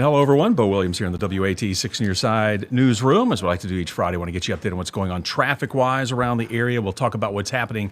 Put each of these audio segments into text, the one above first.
Hello, everyone. Bo Williams here in the WATE 6 on your side newsroom. As we like to do each Friday, I want to get you updated on what's going on traffic-wise around the area. We'll talk about what's happening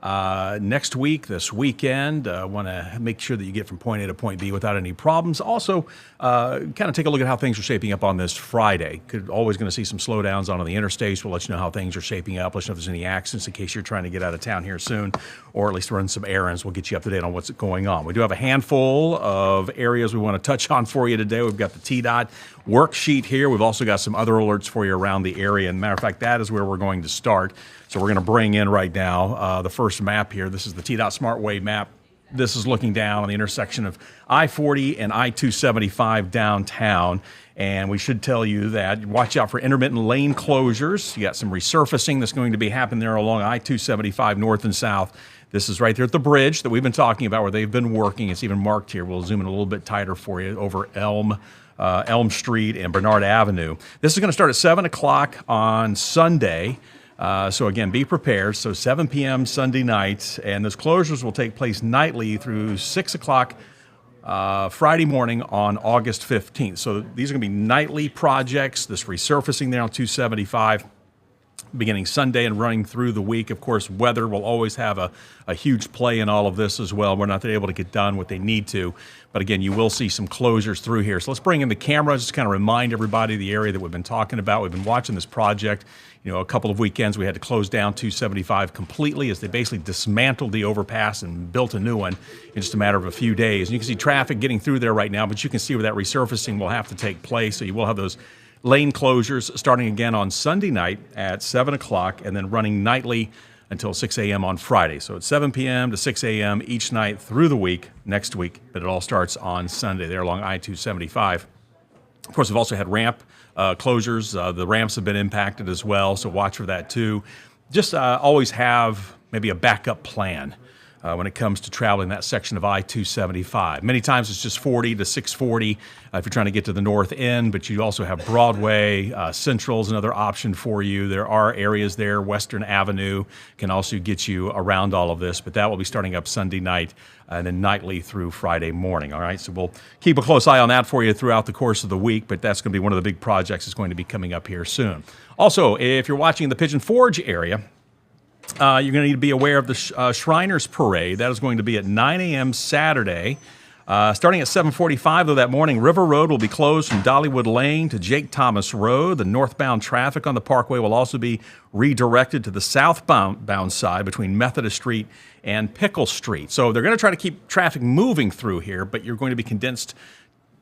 next week, this weekend. Want to make sure that you get from point A to point B without any problems. Also, kind of take a look at how things are shaping up on this Friday. Always going to see some slowdowns on the interstates. We'll let you know how things are shaping up. Let you know if there's any accidents in case you're trying to get out of town here soon, or at least run some errands. We'll get you up to date on what's going on. We do have a handful of areas we want to touch on for you today. We've got the TDOT worksheet here. We've also got some other alerts for you around the area. And matter of fact, that is where we're going to start. So we're going to bring in right now the first map here. This is the TDOT SmartWay map. This is looking down on the intersection of I-40 and I-275 downtown. And we should tell you that watch out for intermittent lane closures. You got some resurfacing that's going to be happening there along I-275 north and south. This is right there at the bridge that we've been talking about where they've been working. It's even marked here. We'll zoom in a little bit tighter for you over Elm Street and Bernard Avenue. This is going to start at 7 o'clock on Sunday. So again, be prepared. So 7 p.m. Sunday night, and those closures will take place nightly through 6 o'clock Friday morning on August 15th. So these are going to be nightly projects, this resurfacing there on 275, beginning Sunday and running through the week. Of course, weather will always have a huge play in all of this as well. We're not able to get done what they need to. But again, you will see some closures through here. So let's bring in the cameras, just kind of remind everybody the area that we've been talking about. We've been watching this project. You know, a couple of weekends we had to close down 275 completely as they basically dismantled the overpass and built a new one in just a matter of a few days. And you can see traffic getting through there right now, but you can see where that resurfacing will have to take place. So you will have those lane closures starting again on Sunday night at 7 o'clock and then running nightly until 6 a.m. on Friday. So it's 7 p.m. to 6 a.m. each night through the week, next week, but it all starts on Sunday there along I-275. Of course, we've also had ramp closures. The ramps have been impacted as well, so watch for that too. Just always have maybe a backup plan when it comes to traveling that section of I-275. Many times it's just 40 to 640 if you're trying to get to the north end, but you also have Broadway. Central's another option for you. There are areas there. Western Avenue can also get you around all of this, but that will be starting up Sunday night and then nightly through Friday morning. All right, so we'll keep a close eye on that for you throughout the course of the week, but that's going to be one of the big projects that's going to be coming up here soon. Also, if you're watching in the Pigeon Forge area, you're going to need to be aware of the Shriners Parade. That is going to be at 9 a.m. Saturday. Starting at 7:45, though, that morning, River Road will be closed from Dollywood Lane to Jake Thomas Road. The northbound traffic on the parkway will also be redirected to the southbound side between Methodist Street and Pickle Street. So they're going to try to keep traffic moving through here, but you're going to be condensed,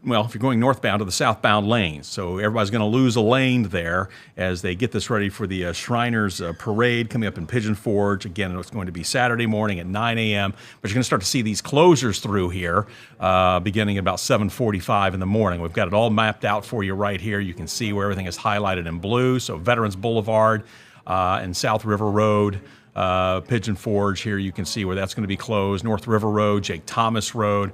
well, if you're going northbound to the southbound lanes. So everybody's going to lose a lane there as they get this ready for the Shriners Parade coming up in Pigeon Forge. Again, it's going to be Saturday morning at 9 a.m., but you're going to start to see these closures through here beginning at about 7:45 in the morning. We've got it all mapped out for you right here. You can see where everything is highlighted in blue. So Veterans Boulevard and South River Road, Pigeon Forge here, you can see where that's going to be closed. North River Road, Jake Thomas Road.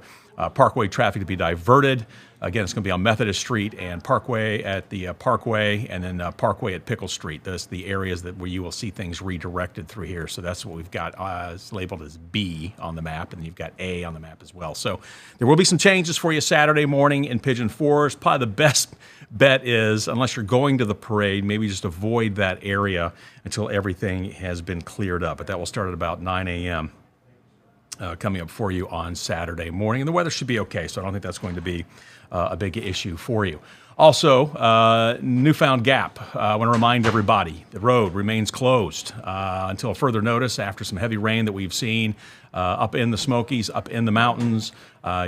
Parkway traffic to be diverted. Again, it's going to be on Methodist Street and Parkway at the Parkway, and then Parkway at Pickle Street. Those are the areas where you will see things redirected through here. So that's what we've got. It's labeled as B on the map, and you've got A on the map as well. So there will be some changes for you Saturday morning in Pigeon Forge. Probably the best bet is, unless you're going to the parade, maybe just avoid that area until everything has been cleared up. But that will start at about 9 a.m. Coming up for you on Saturday morning. And the weather should be okay, so I don't think that's going to be a big issue for you. Also, Newfound Gap. I want to remind everybody, the road remains closed until further notice after some heavy rain that we've seen up in the Smokies, up in the mountains.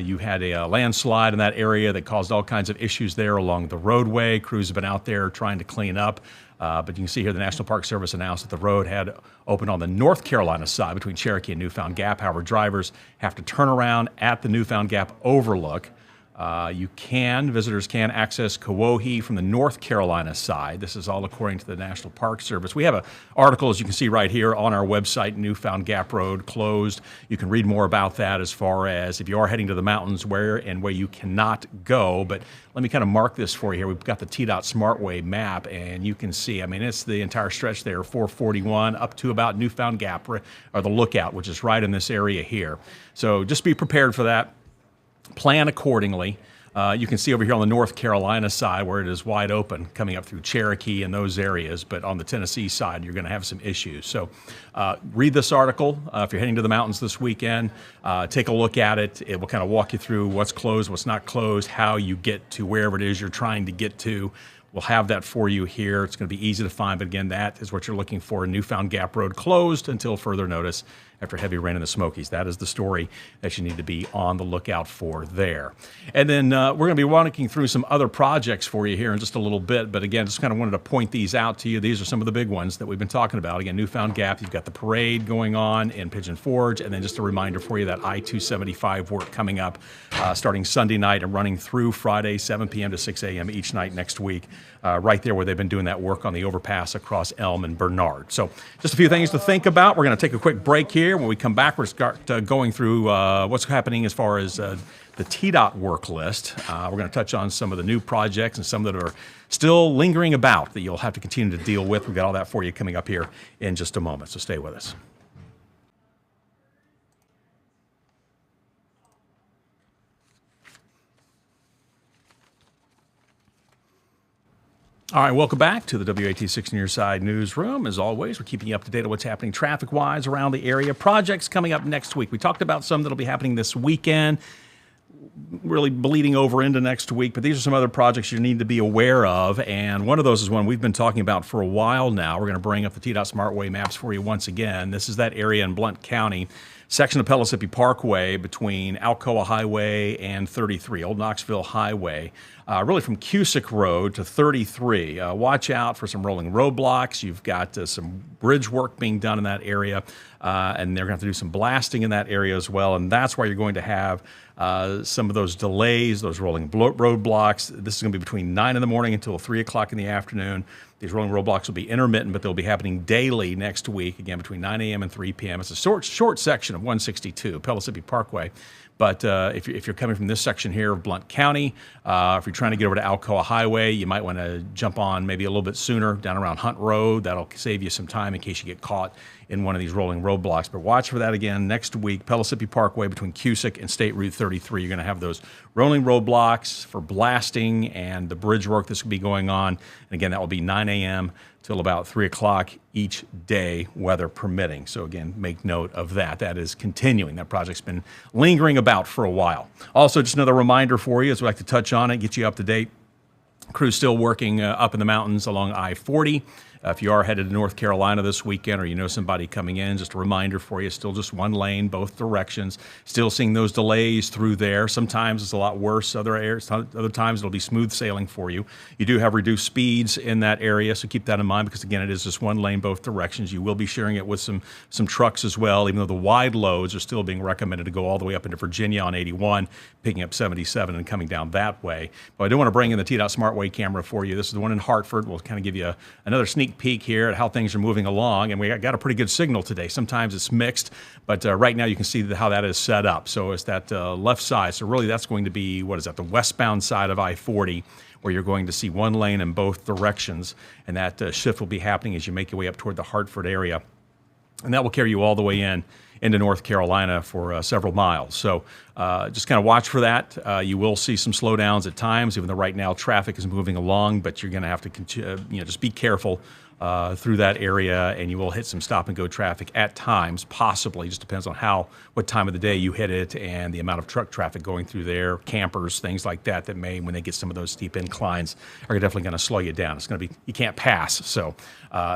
You had a landslide in that area that caused all kinds of issues there along the roadway. Crews have been out there trying to clean up. But you can see here the National Park Service announced that the road had opened on the North Carolina side between Cherokee and Newfound Gap. However, drivers have to turn around at the Newfound Gap overlook. Visitors can access Kawohe from the North Carolina side. This is all according to the National Park Service. We have an article, as you can see right here, on our website, Newfound Gap Road closed. You can read more about that as far as if you are heading to the mountains, where you cannot go. But let me kind of mark this for you here. We've got the TDOT SmartWay map, and you can see, I mean, it's the entire stretch there, 441 up to about Newfound Gap, or the Lookout, which is right in this area here. So just be prepared for that. Plan accordingly. You can see over here on the North Carolina side where it is wide open coming up through Cherokee and those areas, but on the Tennessee side, you're going to have some issues. So read this article. If you're heading to the mountains this weekend, take a look at it. It will kind of walk you through what's closed, what's not closed, how you get to wherever it is you're trying to get to. We'll have that for you here. It's going to be easy to find, but again, that is what you're looking for. Newfound Gap Road closed until further notice after heavy rain in the Smokies. That is the story that you need to be on the lookout for there. And then we're going to be walking through some other projects for you here in just a little bit, but again, just kind of wanted to point these out to you. These are some of the big ones that we've been talking about. Again, Newfound Gap, you've got the parade going on in Pigeon Forge, and then just a reminder for you that I-275 work coming up starting Sunday night and running through Friday, 7 p.m. to 6 a.m. each night next week, right there where they've been doing that work on the overpass across Elm and Bernard. So just a few things to think about. We're going to take a quick break here. When we come back, we're start going through what's happening as far as the TDOT work list. We're going to touch on some of the new projects and some that are still lingering about that you'll have to continue to deal with. We've got all that for you coming up here in just a moment, so stay with us. All right, welcome back to the WATE 6 on Your Side newsroom. As always, we're keeping you up to date on what's happening traffic-wise around the area. Projects coming up next week. We talked about some that'll be happening this weekend, really bleeding over into next week, but these are some other projects you need to be aware of, and one of those is one we've been talking about for a while now. We're going to bring up the TDOT SmartWay maps for you once again. This is that area in Blount County, section of Pellissippi Parkway between Alcoa Highway and 33, Old Knoxville Highway, really from Cusick Road to 33. Watch out for some rolling roadblocks. You've got some bridge work being done in that area, and they're going to have to do some blasting in that area as well, and that's why you're going to have some of those delays, those rolling roadblocks. This is going to be between 9 in the morning until 3 o'clock in the afternoon. These rolling roadblocks will be intermittent, but they'll be happening daily next week, again, between 9 a.m. and 3 p.m. It's a short section of 162, Pellissippi Parkway. But if you're coming from this section here of Blount County, if you're trying to get over to Alcoa Highway, you might want to jump on maybe a little bit sooner down around Hunt Road. That'll save you some time in case you get caught in one of these rolling roadblocks. But watch for that again next week, Pellissippi Parkway between Cusick and State Route 33. You're going to have those rolling roadblocks for blasting and the bridge work that's going to be going on. And again, that will be 9 a.m. till about 3 o'clock each day, weather permitting. So again, make note of that. That is continuing. That project's been lingering about for a while. Also, just another reminder for you as we like to touch on it, get you up to date. Crew's still working up in the mountains along I-40. If you are headed to North Carolina this weekend or you know somebody coming in, just a reminder for you, still just one lane, both directions. Still seeing those delays through there. Sometimes it's a lot worse. Other times it'll be smooth sailing for you. You do have reduced speeds in that area, so keep that in mind because, again, it is just one lane, both directions. You will be sharing it with some trucks as well, even though the wide loads are still being recommended to go all the way up into Virginia on 81, picking up 77 and coming down that way. But I do want to bring in the TDOT SmartWay camera for you. This is the one in Hartford. We'll kind of give you another sneak peek here at how things are moving along, and we got a pretty good signal today. Sometimes it's mixed, but right now you can see how that is set up. So it's that left side. So really that's going to be, what is that, the westbound side of I-40, where you're going to see one lane in both directions, and that shift will be happening as you make your way up toward the Hartford area, and that will carry you all the way into North Carolina for several miles. So just kind of watch for that. You will see some slowdowns at times, even though right now traffic is moving along, but you're going to have to just be careful through that area, and you will hit some stop-and-go traffic at times, possibly. Just depends on what time of the day you hit it and the amount of truck traffic going through there, campers, things like that, that may, when they get some of those steep inclines, are definitely going to slow you down. It's going to be, you can't pass, so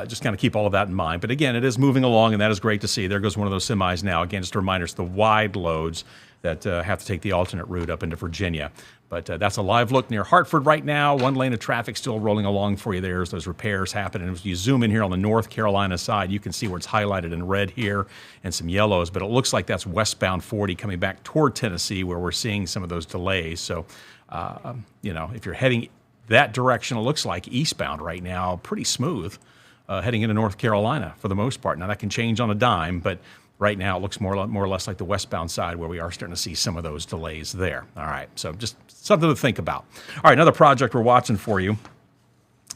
just kind of keep all of that in mind. But again, it is moving along, and that is great to see. There goes one of those semis now. Again, just a reminder, it's the wide loads that have to take the alternate route up into Virginia. But that's a live look near Hartford right now. One lane of traffic still rolling along for you there as those repairs happen. And as you zoom in here on the North Carolina side, you can see where it's highlighted in red here and some yellows. But it looks like that's westbound 40 coming back toward Tennessee where we're seeing some of those delays. So, if you're heading that direction, it looks like eastbound right now, pretty smooth, heading into North Carolina for the most part. Now, that can change on a dime, but right now, it looks more or less like the westbound side where we are starting to see some of those delays there. All right, so just something to think about. All right, another project we're watching for you.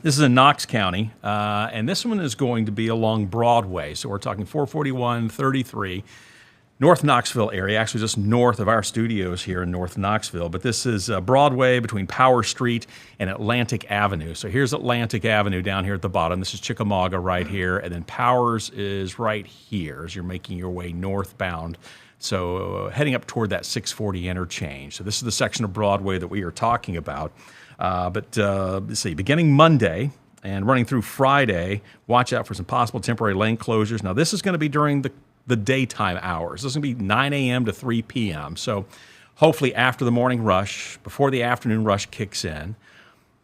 This is in Knox County, and this one is going to be along Broadway. So we're talking 441, 33. North Knoxville area, actually just north of our studios here in North Knoxville. But this is Broadway between Power Street and Atlantic Avenue. So here's Atlantic Avenue down here at the bottom. This is Chickamauga right here. And then Powers is right here as you're making your way northbound. So heading up toward that 640 interchange. So this is the section of Broadway that we are talking about. Let's see, beginning Monday and running through Friday, watch out for some possible temporary lane closures. Now this is going to be during the daytime hours. This is going to be 9 a.m. to 3 p.m. So hopefully after the morning rush, before the afternoon rush kicks in,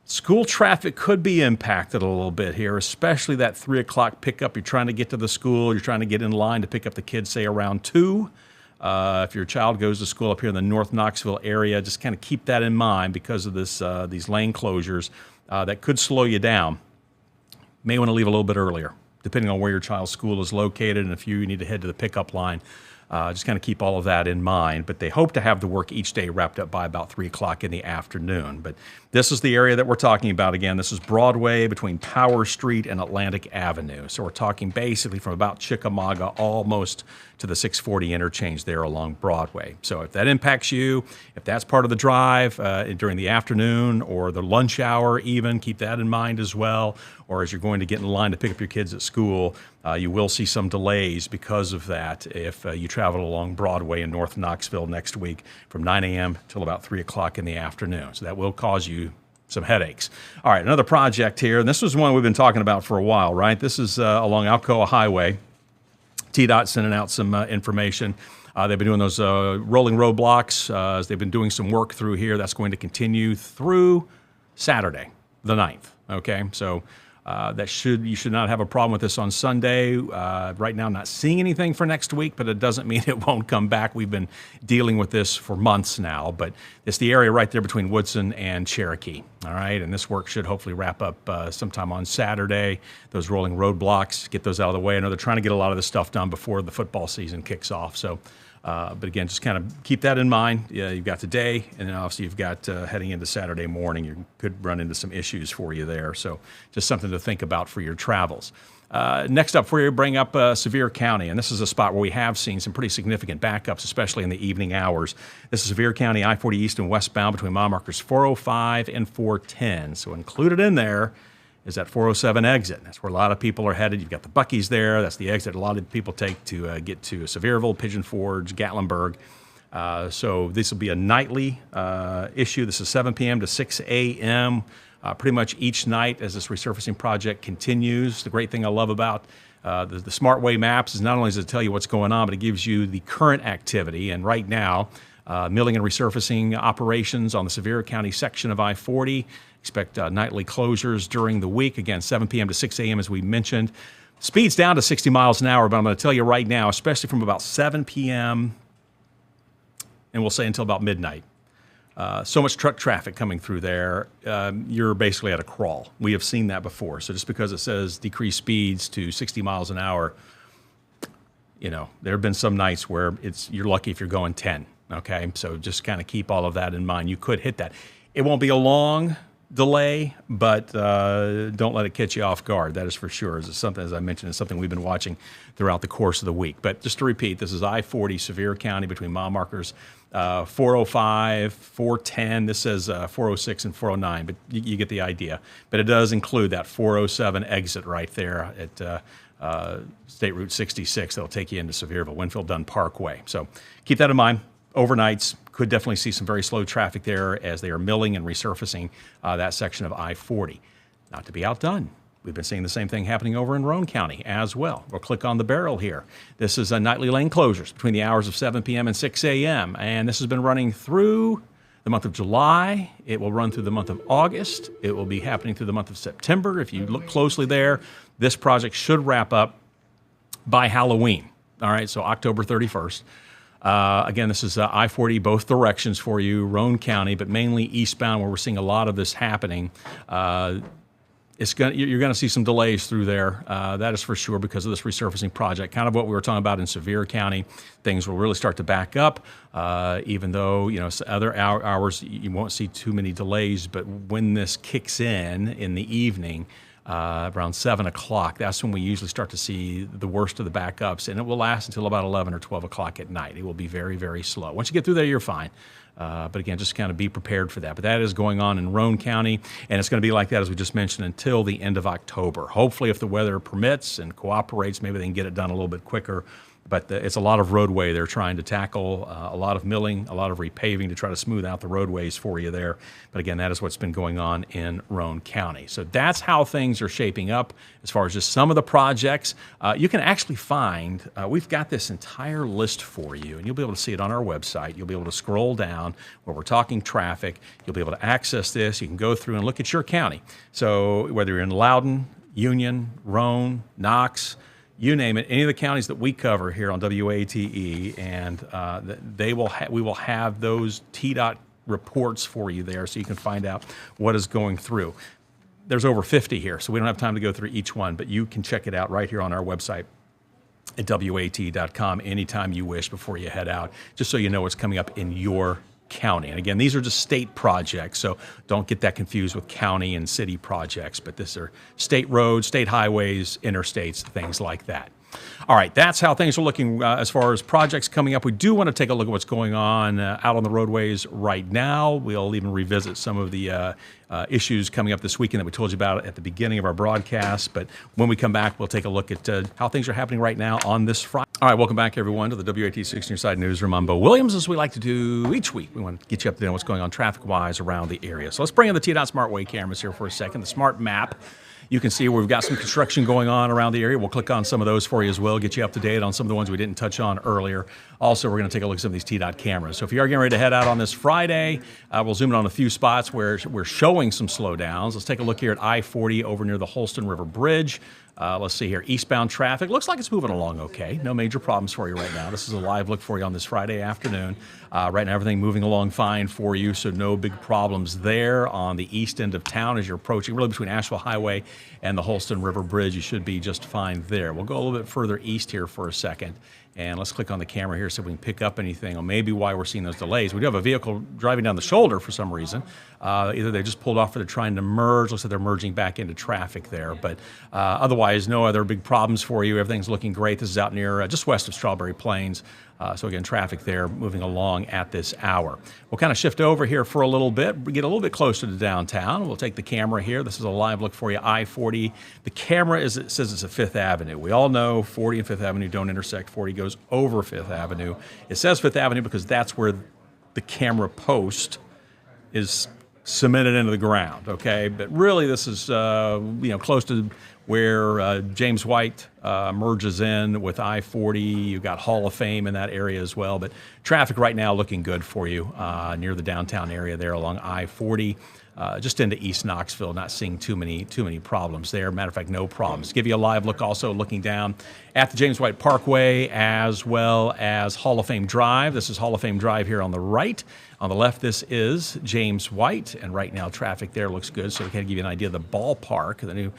school traffic could be impacted a little bit here, especially that 3 o'clock pickup. You're trying to get to the school. You're trying to get in line to pick up the kids, say, around 2. If your child goes to school up here in the North Knoxville area, just kind of keep that in mind because of these lane closures that could slow you down. May want to leave a little bit earlier, depending on where your child's school is located, and if you need to head to the pickup line. Just kind of keep all of that in mind. But they hope to have the work each day wrapped up by about 3 o'clock in the afternoon. But this is the area that we're talking about again. This is Broadway between Power Street and Atlantic Avenue. So we're talking basically from about Chickamauga almost to the 640 interchange there along Broadway. So if that impacts you, if that's part of the drive during the afternoon or the lunch hour even, keep that in mind as well. Or as you're going to get in line to pick up your kids at school, you will see some delays because of that if you travel along Broadway in North Knoxville next week from 9 a.m. till about 3 o'clock in the afternoon. So that will cause you some headaches. All right, another project here, and this was one we've been talking about for a while, right? This is along Alcoa Highway. TDOT sending out some information. They've been doing those rolling roadblocks as they've been doing some work through here. That's going to continue through Saturday, the 9th, okay? So you should not have a problem with this on Sunday. Right now, I'm not seeing anything for next week, but it doesn't mean it won't come back. We've been dealing with this for months now, but it's the area right there between Woodson and Cherokee, all right? And this work should hopefully wrap up sometime on Saturday. Those rolling roadblocks, get those out of the way. I know they're trying to get a lot of this stuff done before the football season kicks off, so but again, just kind of keep that in mind. You've got today, and then obviously you've got heading into Saturday morning. You could run into some issues for you there. So just something to think about for your travels. Next up for you, bring up Sevier County, and this is a spot where we have seen some pretty significant backups, especially in the evening hours. This is Sevier County, I-40 east and westbound between mile markers 405 and 410. So included in there is that 407 exit. That's where a lot of people are headed. You've got the Buc-ee's there. That's the exit a lot of people take to get to Sevierville, Pigeon Forge, Gatlinburg. So this will be a nightly issue. This is 7 p.m. to 6 a.m. Pretty much each night as this resurfacing project continues. The great thing I love about the SmartWay maps is not only does it tell you what's going on, but it gives you the current activity. And right now, milling and resurfacing operations on the Sevier County section of I-40. Expect nightly closures during the week. Again, 7 p.m. to 6 a.m. as we mentioned. Speed's down to 60 miles an hour, but I'm going to tell you right now, especially from about 7 p.m. and we'll say until about midnight, so much truck traffic coming through there, you're basically at a crawl. We have seen that before. So just because it says decrease speeds to 60 miles an hour, there have been some nights where you're lucky if you're going 10, okay? So just kind of keep all of that in mind. You could hit that. It won't be a long delay, but don't let it catch you off guard. That is for sure. It's something, as I mentioned, it's something we've been watching throughout the course of the week. But just to repeat, this is I-40, Sevier County, between mile markers 405, 410. This says 406 and 409, but you get the idea. But it does include that 407 exit right there at State Route 66 that'll take you into Sevierville, Winfield Dunn Parkway. So keep that in mind. Overnights, could definitely see some very slow traffic there as they are milling and resurfacing that section of I-40. Not to be outdone, we've been seeing the same thing happening over in Roane County as well. We'll click on the barrel here. This is nightly lane closures between the hours of 7 p.m. and 6 a.m. And this has been running through the month of July. It will run through the month of August. It will be happening through the month of September. If you look closely there, this project should wrap up by Halloween. All right, so October 31st. Again, this is I-40, both directions for you, Roane County, but mainly eastbound where we're seeing a lot of this happening. You're going to see some delays through there. That is for sure because of this resurfacing project. Kind of what we were talking about in Sevier County. Things will really start to back up, even though other hours you won't see too many delays. But when this kicks in the evening, around 7 o'clock. That's when we usually start to see the worst of the backups, and it will last until about 11 or 12 o'clock at night. It will be very, very slow. Once you get through there, you're fine. But again, just kind of be prepared for that. But that is going on in Roane County, and it's going to be like that, as we just mentioned, until the end of October. Hopefully, if the weather permits and cooperates, maybe they can get it done a little bit quicker. But it's a lot of roadway they're trying to tackle, a lot of milling, a lot of repaving to try to smooth out the roadways for you there. But again, that is what's been going on in Roane County. So that's how things are shaping up as far as just some of the projects. You can actually find, we've got this entire list for you, and you'll be able to see it on our website. You'll be able to scroll down where we're talking traffic. You'll be able to access this. You can go through and look at your county. So whether you're in Loudoun, Union, Roane, Knox, you name it, any of the counties that we cover here on WATE, and we will have those TDOT reports for you there, so you can find out what is going through. There's over 50 here, so we don't have time to go through each one, but you can check it out right here on our website at WATE.com anytime you wish before you head out, just so you know what's coming up in your county. And again, these are just state projects, so don't get that confused with county and city projects, but these are state roads, state highways, interstates, things like that. All right, that's how things are looking as far as projects coming up. We do want to take a look at what's going on out on the roadways right now. We'll even revisit some of the issues coming up this weekend that we told you about at the beginning of our broadcast. But when we come back, we'll take a look at how things are happening right now on this Friday. All right, welcome back, everyone, to the WAT 6 News Side Newsroom. I'm Bo Williams, as we like to do each week. We want to get you up to date on what's going on traffic-wise around the area. So let's bring in the TDOT Smart Way cameras here for a second, the Smart Map. You can see we've got some construction going on around the area. We'll click on some of those for you as well, get you up to date on some of the ones we didn't touch on earlier. Also, we're going to take a look at some of these TDOT cameras. So if you are getting ready to head out on this Friday, we'll zoom in on a few spots where we're showing some slowdowns. Let's take a look here at I-40 over near the Holston River Bridge. Let's see here, eastbound traffic. Looks like it's moving along okay. No major problems for you right now. This is a live look for you on this Friday afternoon. Right now, everything moving along fine for you, so no big problems there on the east end of town as you're approaching, really between Asheville Highway and the Holston River Bridge. You should be just fine there. We'll go a little bit further east here for a second. And let's click on the camera here so we can pick up anything or maybe why we're seeing those delays. We do have a vehicle driving down the shoulder for some reason. Either they just pulled off or they're trying to merge. Looks like they're merging back into traffic there. But otherwise, no other big problems for you. Everything's looking great. This is out near just west of Strawberry Plains. So again, traffic there moving along at this hour. We'll kind of shift over here for a little bit, get a little bit closer to downtown. We'll take the camera here. This is a live look for you, I-40. The camera it says it's a Fifth Avenue. We all know 40 and Fifth Avenue don't intersect. 40 goes over Fifth Avenue. It says Fifth Avenue because that's where the camera post is cemented into the ground, okay? But really this is close to where James White merges in with I-40. You've got Hall of Fame in that area as well. But traffic right now looking good for you near the downtown area there along I-40. Just into East Knoxville, not seeing too many problems there. Matter of fact, no problems. Give you a live look also looking down at the James White Parkway as well as Hall of Fame Drive. This is Hall of Fame Drive here on the right. On the left, this is James White, and right now traffic there looks good. So we can give you an idea of the ballpark. The new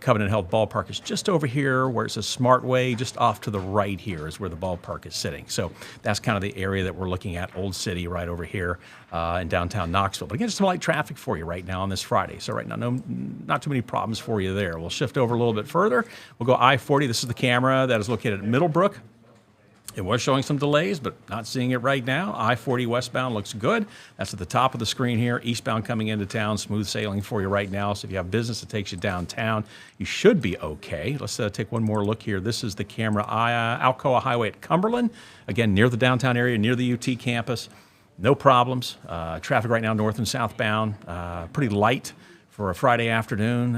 Covenant Health Ballpark is just over here where it says Smart Way. Just off to the right here is where the ballpark is sitting. So that's kind of the area that we're looking at, Old City right over here in downtown Knoxville. But again, just some light traffic for you right now on this Friday. So right now, not too many problems for you there. We'll shift over a little bit further. We'll go I-40. This is the camera that is located at Middlebrook. It was showing some delays, but not seeing it right now. I-40 westbound looks good. That's at the top of the screen here. Eastbound coming into town, smooth sailing for you right now. So if you have business that takes you downtown, you should be okay. Let's take one more look here. This is the camera, Alcoa Highway at Cumberland. Again, near the downtown area, near the UT campus. No problems. Traffic right now north and southbound. Pretty light for a Friday afternoon.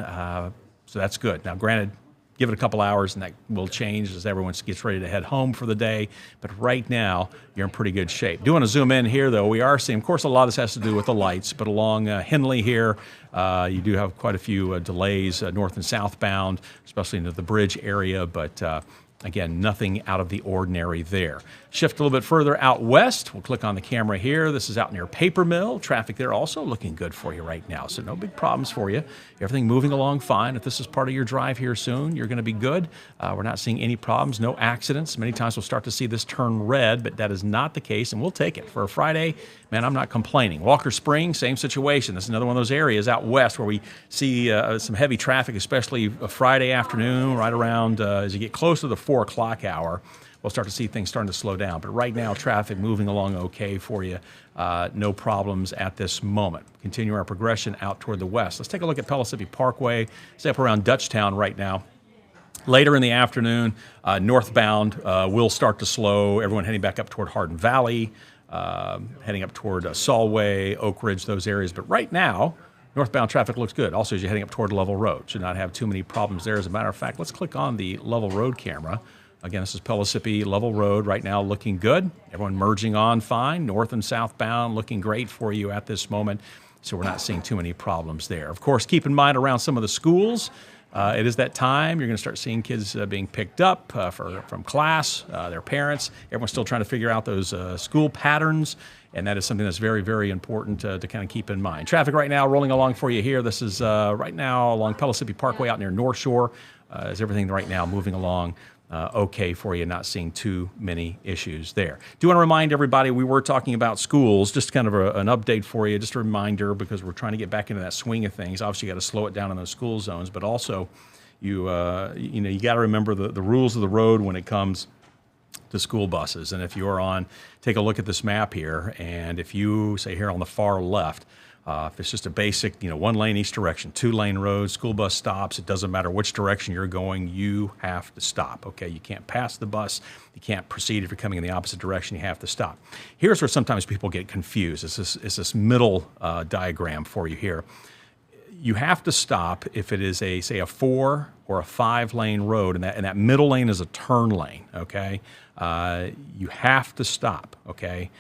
So that's good. Now, granted, give it a couple hours and that will change as everyone gets ready to head home for the day. But right now, you're in pretty good shape. Do want to zoom in here, though. We are seeing, of course, a lot of this has to do with the lights, but along Henley here, you do have quite a few delays north and southbound, especially into the bridge area. But Again, nothing out of the ordinary there. Shift a little bit further out west. We'll click on the camera here. This is out near Paper Mill. Traffic there also looking good for you right now. So no big problems for you. Everything moving along fine. If this is part of your drive here soon, you're going to be good. We're not seeing any problems, no accidents. Many times we'll start to see this turn red, but that is not the case, and we'll take it. For a Friday, man, I'm not complaining. Walker Springs, same situation. This is another one of those areas out west where we see some heavy traffic, especially a Friday afternoon, right around as you get close to the 4 o'clock hour. We'll start to see things starting to slow down. But right now, traffic moving along okay for you. No problems at this moment. Continue our progression out toward the west. Let's take a look at Pellissippi Parkway. It's up around Dutchtown right now. Later in the afternoon, northbound will start to slow. Everyone heading back up toward Hardin Valley, heading up toward Solway, Oak Ridge, those areas. But right now, northbound traffic looks good. Also, as you're heading up toward Level Road, should not have too many problems there. As a matter of fact, let's click on the Level Road camera. Again, this is Pellissippi Level Road right now looking good. Everyone merging on fine. North and southbound looking great for you at this moment. So we're not seeing too many problems there. Of course, keep in mind around some of the schools, it is that time. You're going to start seeing kids being picked up from class, their parents. Everyone's still trying to figure out those school patterns, and that is something that's very, very important to kind of keep in mind. Traffic right now rolling along for you here. This is right now along Pellissippi Parkway out near North Shore. Is everything right now moving along okay for you, not seeing too many issues there. Do want to remind everybody, we were talking about schools, just kind of an update for you, just a reminder, because we're trying to get back into that swing of things. Obviously, you got to slow it down in those school zones, but also you got to remember the rules of the road when it comes to school buses. And if you're on, take a look at this map here, and if you, say here on the far left, if it's just a basic, 1 lane each direction, 2-lane road, school bus stops, it doesn't matter which direction you're going, you have to stop, okay? You can't pass the bus. You can't proceed if you're coming in the opposite direction. You have to stop. Here's where sometimes people get confused. It's this middle diagram for you here. You have to stop if it is say a 4 or a 5-lane road, and that middle lane is a turn lane, okay? You have to stop, okay?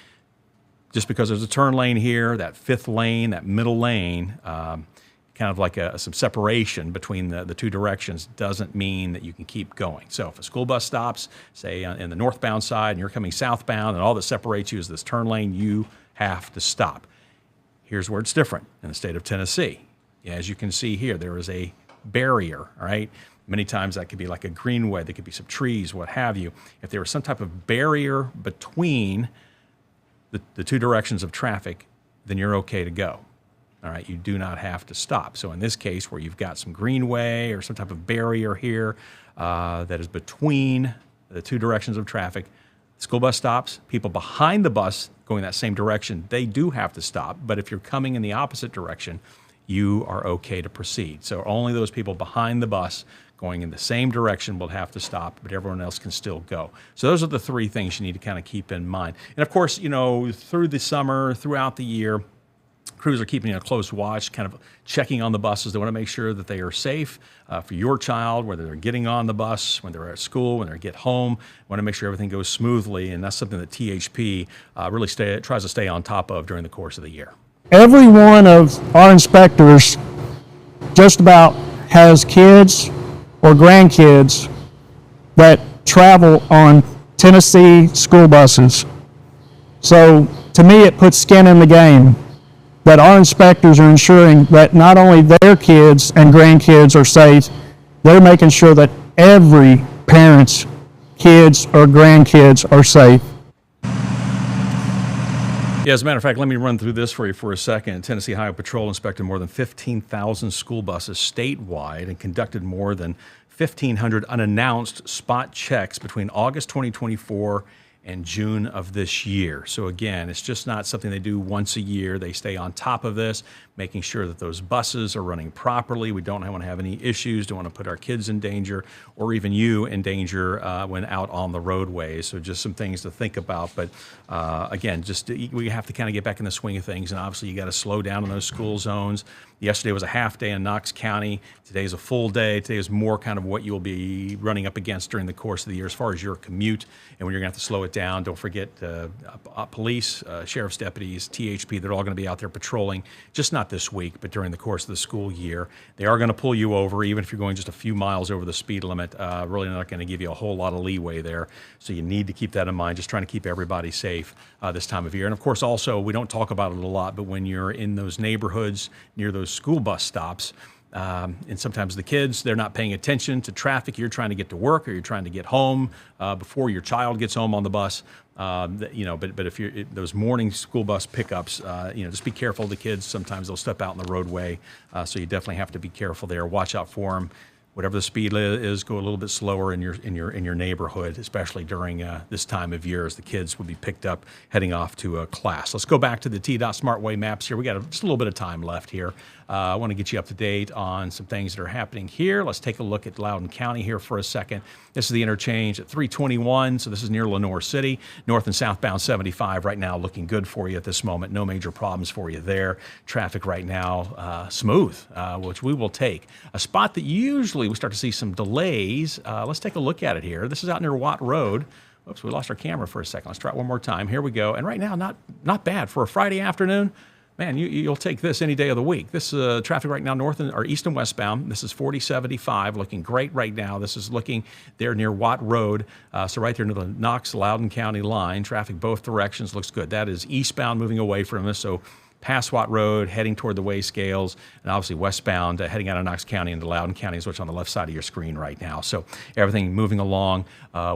Just because there's a turn lane here, that 5th lane, that middle lane, kind of like some separation between the two directions doesn't mean that you can keep going. So if a school bus stops, say in the northbound side, and you're coming southbound, and all that separates you is this turn lane, you have to stop. Here's where it's different in the state of Tennessee. As you can see here, there is a barrier, all right? Many times that could be like a greenway, there could be some trees, what have you. If there was some type of barrier between the two directions of traffic, then you're okay to go. All right, you do not have to stop. So in this case, where you've got some greenway or some type of barrier here that is between the two directions of traffic, school bus stops, people behind the bus going that same direction, they do have to stop. But if you're coming in the opposite direction, you are okay to proceed. So only those people behind the bus going in the same direction will have to stop, but everyone else can still go. So those are the 3 things you need to kind of keep in mind. And of course, through the summer, throughout the year, crews are keeping a close watch, kind of checking on the buses. They want to make sure that they are safe for your child, whether they're getting on the bus, when they're at school, when they get home. Want to make sure everything goes smoothly, and that's something that THP really tries to stay on top of during the course of the year. Every one of our inspectors just about has kids or grandkids that travel on Tennessee school buses. So to me, it puts skin in the game that our inspectors are ensuring that not only their kids and grandkids are safe, they're making sure that every parent's kids or grandkids are safe. Yeah, as a matter of fact, let me run through this for you for a second. Tennessee Highway Patrol inspected more than 15,000 school buses statewide and conducted more than 1,500 unannounced spot checks between August 2024 and June of this year. So again, it's just not something they do once a year. They stay on top of this, making sure that those buses are running properly. We don't want to have any issues, don't want to put our kids in danger or even you in danger when out on the roadways. So just some things to think about. But again, we have to kind of get back in the swing of things, and obviously you got to slow down in those school zones. Yesterday was a half day in Knox County. Today is a full day. Today is more kind of what you'll be running up against during the course of the year as far as your commute and when you're going to have to slow it down. Don't forget police, sheriff's deputies, THP, they're all going to be out there patrolling. Just not not this week, but during the course of the school year. They are going to pull you over, even if you're going just a few miles over the speed limit. Really not going to give you a whole lot of leeway there. So you need to keep that in mind, just trying to keep everybody safe this time of year. And of course, also, we don't talk about it a lot, but when you're in those neighborhoods near those school bus stops, and sometimes the kids, they're not paying attention to traffic. You're trying to get to work or you're trying to get home before your child gets home on the bus. But if you're those morning school bus pickups, just be careful of the kids. Sometimes they'll step out in the roadway, so you definitely have to be careful there. Watch out for them. Whatever the speed is, go a little bit slower in your neighborhood, especially during this time of year, as the kids will be picked up heading off to a class. Let's go back to the TDOT SmartWay maps here. We got just a little bit of time left here. I want to get you up to date on some things that are happening here. Let's take a look at Loudoun County here for a second. This is the interchange at 321, so this is near Lenore City. North and southbound 75 right now looking good for you at this moment. No major problems for you there. Traffic right now smooth, which we will take. A spot that usually we start to see some delays. Let's take a look at it here. This is out near WATE Road. Oops, we lost our camera for a second. Let's try it one more time. Here we go. And right now, not bad for a Friday afternoon. Man, you'll take this any day of the week. This traffic right now east and westbound. This is 4075, looking great right now. This is looking there near WATE Road, so right there near the Knox-Loudoun County line. Traffic both directions looks good. That is eastbound moving away from us, so past WATE Road, heading toward the weigh scales, and obviously westbound, heading out of Knox County into Loudoun County is what's on the left side of your screen right now. So everything moving along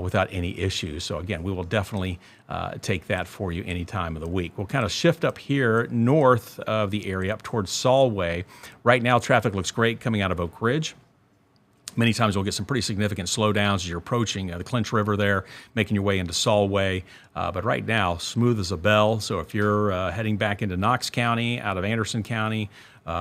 without any issues. So again, we will definitely take that for you any time of the week. We'll kind of shift up here north of the area up towards Solway. Right now, traffic looks great coming out of Oak Ridge. Many times we'll get some pretty significant slowdowns as you're approaching the Clinch River there, making your way into Solway. But right now, smooth as a bell. So if you're heading back into Knox County, out of Anderson County,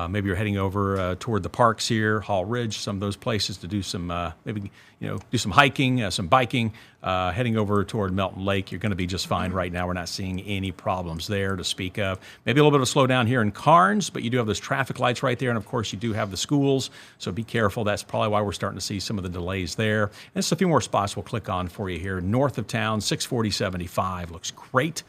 maybe you're heading over toward the parks here, Hall Ridge, some of those places to do some, do some hiking, some biking, heading over toward Melton Lake, you're going to be just fine right now. We're not seeing any problems there to speak of. Maybe a little bit of a slowdown here in Carnes, but you do have those traffic lights right there, and of course you do have the schools, so be careful. That's probably why we're starting to see some of the delays there. And just a few more spots we'll click on for you here. North of town, 640-75 looks great.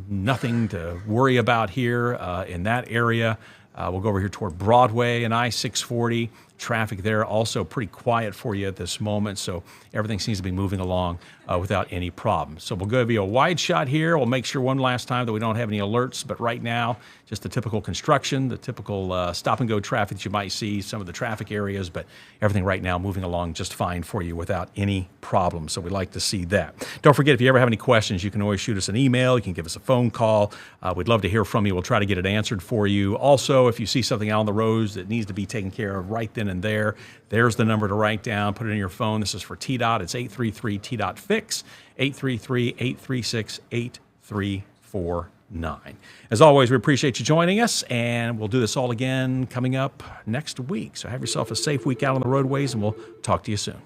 Nothing to worry about here in that area. We'll go over here toward Broadway and I-640. Traffic there also pretty quiet for you at this moment, so everything seems to be moving along without any problems. So we'll give you a wide shot here. We'll make sure one last time that we don't have any alerts, but right now, just the typical construction, the typical stop-and-go traffic that you might see, some of the traffic areas, but everything right now moving along just fine for you without any problems, so we like to see that. Don't forget, if you ever have any questions, you can always shoot us an email. You can give us a phone call. We'd love to hear from you. We'll try to get it answered for you. Also, if you see something out on the roads that needs to be taken care of right then and there's the number to write down. Put it in your phone. This is for TDOT. It's 833-TDOT-FIX, 833-836-8349. As always, we appreciate you joining us, and we'll do this all again coming up next week. So have yourself a safe week out on the roadways, and we'll talk to you soon.